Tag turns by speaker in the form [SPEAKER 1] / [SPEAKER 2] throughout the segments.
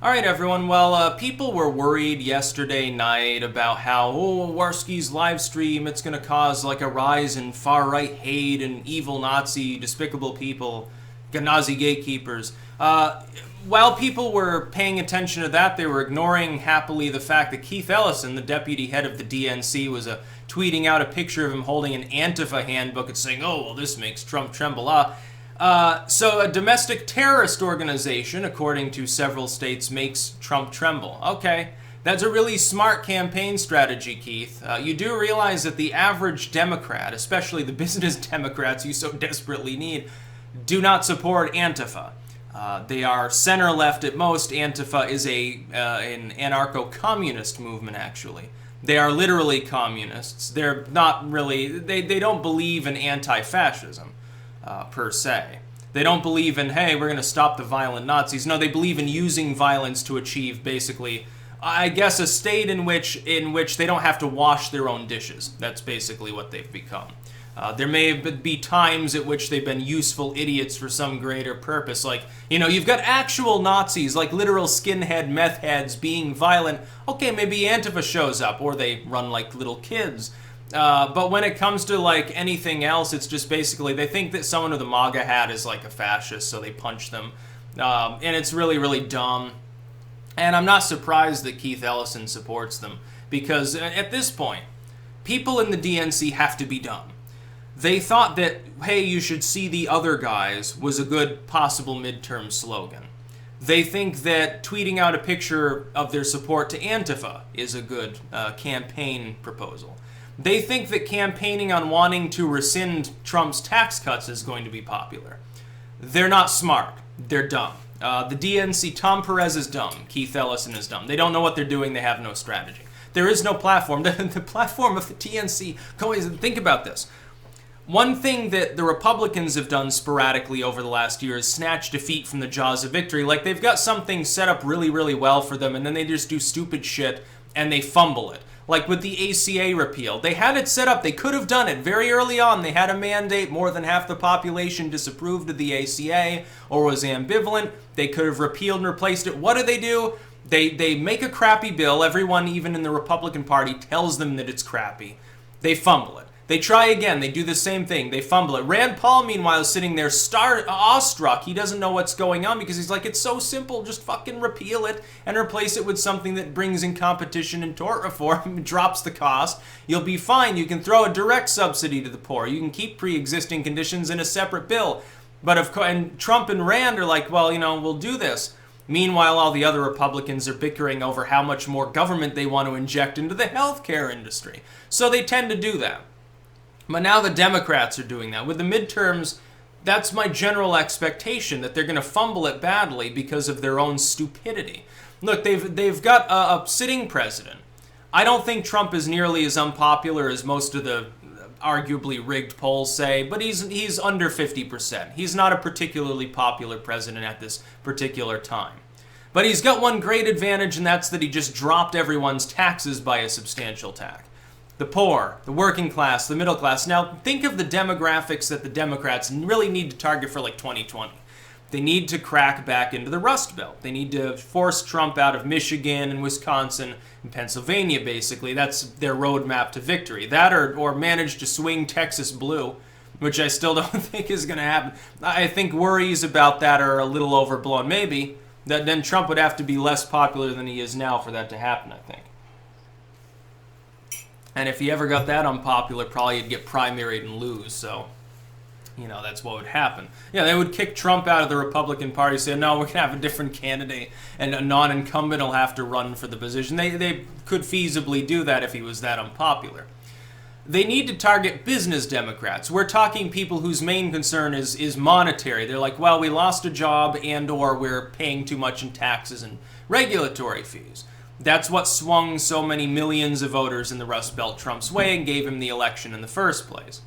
[SPEAKER 1] All right, everyone. Well, people were worried yesterday night about how, Warski's live stream, it's going to cause like a rise in far-right hate and evil Nazi, despicable people, Nazi gatekeepers. While people were paying attention to that, they were ignoring happily the fact that Keith Ellison, the deputy head of the DNC, was tweeting out a picture of him holding an Antifa handbook and saying, oh, well, this makes Trump tremble. So a domestic terrorist organization, according to several states, makes Trump tremble. Okay, that's a really smart campaign strategy, Keith. You do realize that the average Democrat, especially the business Democrats you so desperately need, do not support Antifa. They are center-left at most. Antifa is an anarcho-communist movement, actually. They are literally communists. They're not really... They don't believe in anti-fascism. Per se. They don't believe in, hey, we're going to stop the violent Nazis. No, they believe in using violence to achieve, basically, I guess, a state in which they don't have to wash their own dishes. That's basically what they've become. There may be times at which they've been useful idiots for some greater purpose. Like, you've got actual Nazis, like literal skinhead meth heads being violent. Okay, maybe Antifa shows up, or they run like little kids. But when it comes to, like, anything else, it's just basically they think that someone with a MAGA hat is, like, a fascist, so they punch them. And it's really, really dumb. And I'm not surprised that Keith Ellison supports them, because at this point, people in the DNC have to be dumb. They thought that, hey, you should see the other guys was a good possible midterm slogan. They think that tweeting out a picture of their support to Antifa is a good campaign proposal. They think that campaigning on wanting to rescind Trump's tax cuts is going to be popular. They're not smart. They're dumb. The DNC, Tom Perez is dumb. Keith Ellison is dumb. They don't know what they're doing. They have no strategy. There is no platform. The platform of the DNC, think about this. One thing that the Republicans have done sporadically over the last year is snatch defeat from the jaws of victory. Like, they've got something set up really, really well for them, and then they just do stupid shit, and they fumble it. Like with the ACA repeal. They had it set up. They could have done it very early on. They had a mandate. More than half the population disapproved of the ACA or was ambivalent. They could have repealed and replaced it. What do? They make a crappy bill. Everyone, even in the Republican Party, tells them that it's crappy. They fumble it. They try again. They do the same thing. They fumble it. Rand Paul, meanwhile, is sitting there awestruck. He doesn't know what's going on because he's like, it's so simple. Just fucking repeal it and replace it with something that brings in competition and tort reform, drops the cost. You'll be fine. You can throw a direct subsidy to the poor. You can keep pre-existing conditions in a separate bill. But of course, and Trump and Rand are like, well, we'll do this. Meanwhile, all the other Republicans are bickering over how much more government they want to inject into the healthcare industry. So they tend to do that. But now the Democrats are doing that. With the midterms, that's my general expectation, that they're going to fumble it badly because of their own stupidity. Look, they've got a sitting president. I don't think Trump is nearly as unpopular as most of the arguably rigged polls say, but he's under 50%. He's not a particularly popular president at this particular time. But he's got one great advantage, and that's that he just dropped everyone's taxes by a substantial tax. The poor, the working class, the middle class. Now, think of the demographics that the Democrats really need to target for like 2020. They need to crack back into the Rust Belt. They need to force Trump out of Michigan and Wisconsin and Pennsylvania, basically. That's their roadmap to victory. That or manage to swing Texas blue, which I still don't think is going to happen. I think worries about that are a little overblown. Maybe. Then Trump would have to be less popular than he is now for that to happen, I think. And if he ever got that unpopular, probably he'd get primaried and lose. So, that's what would happen. Yeah, they would kick Trump out of the Republican Party, say, no, we're going to have a different candidate, and a non-incumbent will have to run for the position. They could feasibly do that if he was that unpopular. They need to target business Democrats. We're talking people whose main concern is monetary. They're like, well, we lost a job and or we're paying too much in taxes and regulatory fees. That's what swung so many millions of voters in the Rust Belt Trump's way and gave him the election in the first place.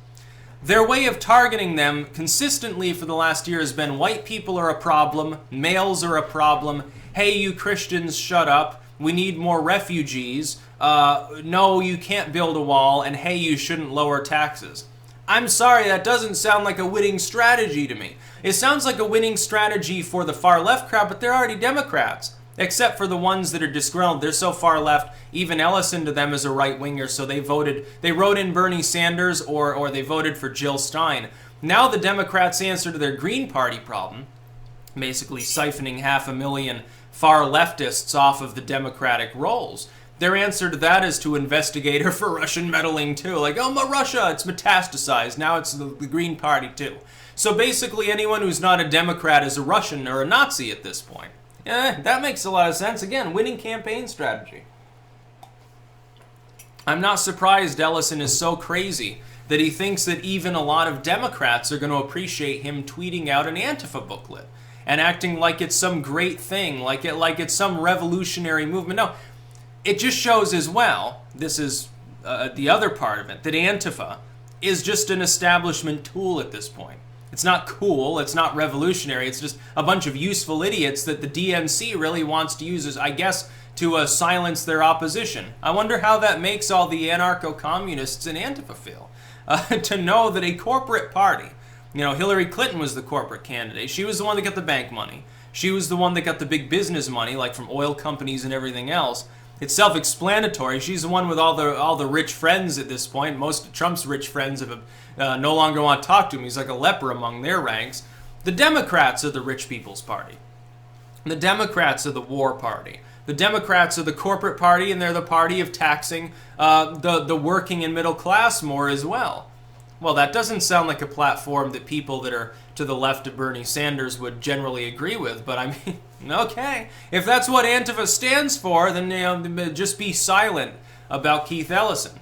[SPEAKER 1] Their way of targeting them consistently for the last year has been white people are a problem, males are a problem, hey, you Christians, shut up, we need more refugees, no, you can't build a wall, and hey, you shouldn't lower taxes. I'm sorry, that doesn't sound like a winning strategy to me. It sounds like a winning strategy for the far left crowd, but they're already Democrats. Except for the ones that are disgruntled. They're so far left, even Ellison to them is a right-winger, so they wrote in Bernie Sanders or they voted for Jill Stein. Now the Democrats' answer to their Green Party problem, basically siphoning 500,000 far leftists off of the Democratic rolls, their answer to that is to investigate her for Russian meddling too. Like, oh, Russia, it's metastasized. Now it's the Green Party too. So basically anyone who's not a Democrat is a Russian or a Nazi at this point. That makes a lot of sense. Again, winning campaign strategy. I'm not surprised Ellison is so crazy that he thinks that even a lot of Democrats are going to appreciate him tweeting out an Antifa booklet and acting like it's some great thing, like it's some revolutionary movement. No, it just shows as well, this is the other part of it, that Antifa is just an establishment tool at this point. It's not cool, it's not revolutionary, it's just a bunch of useful idiots that the DNC really wants to use as, I guess, to silence their opposition. I wonder how that makes all the anarcho-communists in Antifa feel. To know that a corporate party, Hillary Clinton was the corporate candidate. She was the one that got the bank money. She was the one that got the big business money, like from oil companies and everything else. It's self-explanatory. She's the one with all the rich friends at this point. Most of Trump's rich friends have no longer want to talk to him. He's like a leper among their ranks. The Democrats are the rich people's party. The Democrats are the war party. The Democrats are the corporate party, and they're the party of taxing the working and middle class more as well. Well, that doesn't sound like a platform that people that are to the left of Bernie Sanders would generally agree with, but I mean, okay. If that's what Antifa stands for, then just be silent about Keith Ellison.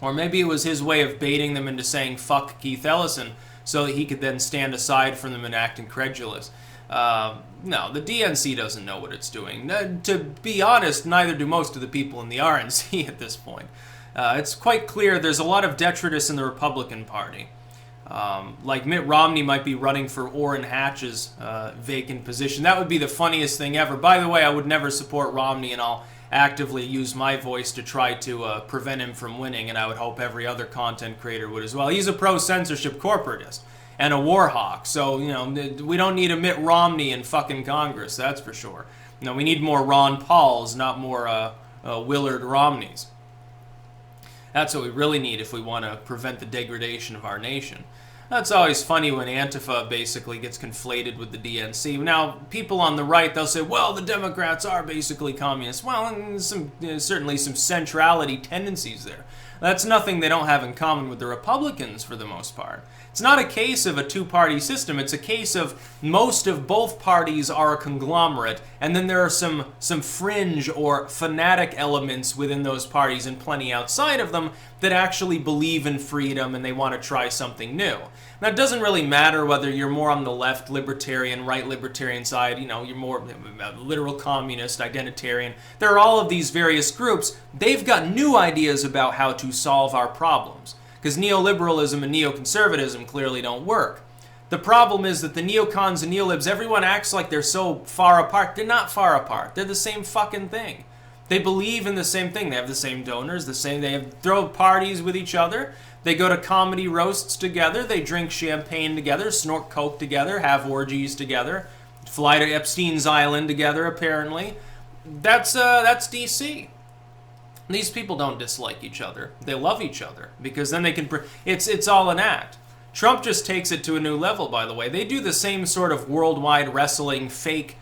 [SPEAKER 1] Or maybe it was his way of baiting them into saying fuck Keith Ellison so that he could then stand aside from them and act incredulous. No, the DNC doesn't know what it's doing. To be honest, neither do most of the people in the RNC at this point. It's quite clear there's a lot of detritus in the Republican Party. Like Mitt Romney might be running for Orrin Hatch's vacant position. That would be the funniest thing ever. By the way, I would never support Romney, and I'll actively use my voice to try to prevent him from winning, and I would hope every other content creator would as well. He's a pro-censorship corporatist and a war hawk, so, we don't need a Mitt Romney in fucking Congress, that's for sure. We need more Ron Pauls, not more Willard Romneys. That's what we really need if we want to prevent the degradation of our nation. That's always funny when Antifa basically gets conflated with the DNC. Now, people on the right, they'll say, well, the Democrats are basically communists. Well, certainly some centrality tendencies there. That's nothing they don't have in common with the Republicans for the most part. It's not a case of a two-party system. It's a case of most of both parties are a conglomerate, and then there are some fringe or fanatic elements within those parties and plenty outside of them that actually believe in freedom and they want to try something new. Now, it doesn't really matter whether you're more on the left libertarian, right libertarian side, you're more literal communist, identitarian. There are all of these various groups. They've got new ideas about how to solve our problems. Because neoliberalism and neoconservatism clearly don't work. The problem is that the neocons and neolibs, everyone acts like they're so far apart. They're not far apart. They're the same fucking thing. They believe in the same thing. They have the same donors, they throw parties with each other. They go to comedy roasts together. They drink champagne together, snort coke together, have orgies together, fly to Epstein's Island together, apparently. That's DC. These people don't dislike each other. They love each other because then they can... It's all an act. Trump just takes it to a new level, by the way. They do the same sort of worldwide wrestling fake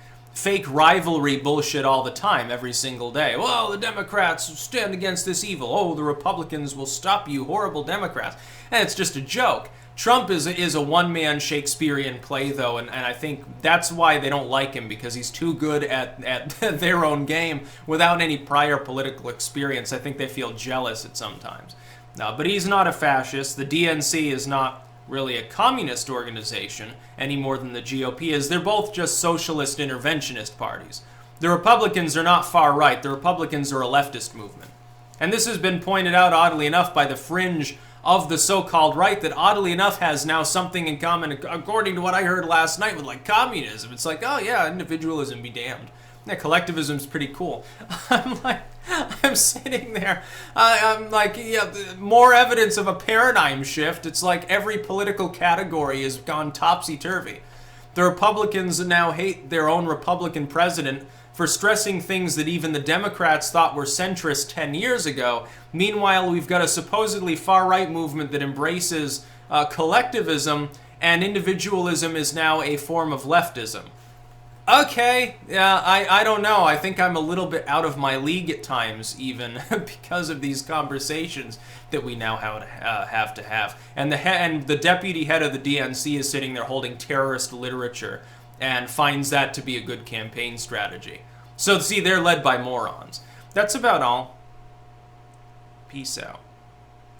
[SPEAKER 1] rivalry bullshit all the time, every single day. Well, the Democrats stand against this evil. Oh, the Republicans will stop you, horrible Democrats. And it's just a joke. Trump is a one-man Shakespearean play, though, and I think that's why they don't like him, because he's too good at their own game without any prior political experience. I think they feel jealous at sometimes. No, but he's not a fascist. The DNC is not really a communist organization any more than the GOP is. They're both just socialist interventionist parties. The Republicans are not far right. The Republicans are a leftist movement. And this has been pointed out, oddly enough, by the fringe of the so-called right that, oddly enough, has now something in common, according to what I heard last night, with, like, communism. It's like, oh, yeah, individualism be damned. Yeah, collectivism's pretty cool. I'm sitting there, I'm like, yeah, more evidence of a paradigm shift. It's like every political category has gone topsy-turvy. The Republicans now hate their own Republican president for stressing things that even the Democrats thought were centrist 10 years ago. Meanwhile, we've got a supposedly far-right movement that embraces collectivism, and individualism is now a form of leftism. Okay, yeah, I don't know. I think I'm a little bit out of my league at times, even, because of these conversations that we now have to have. And the deputy head of the DNC is sitting there holding terrorist literature and finds that to be a good campaign strategy. So, see, they're led by morons. That's about all. Peace out.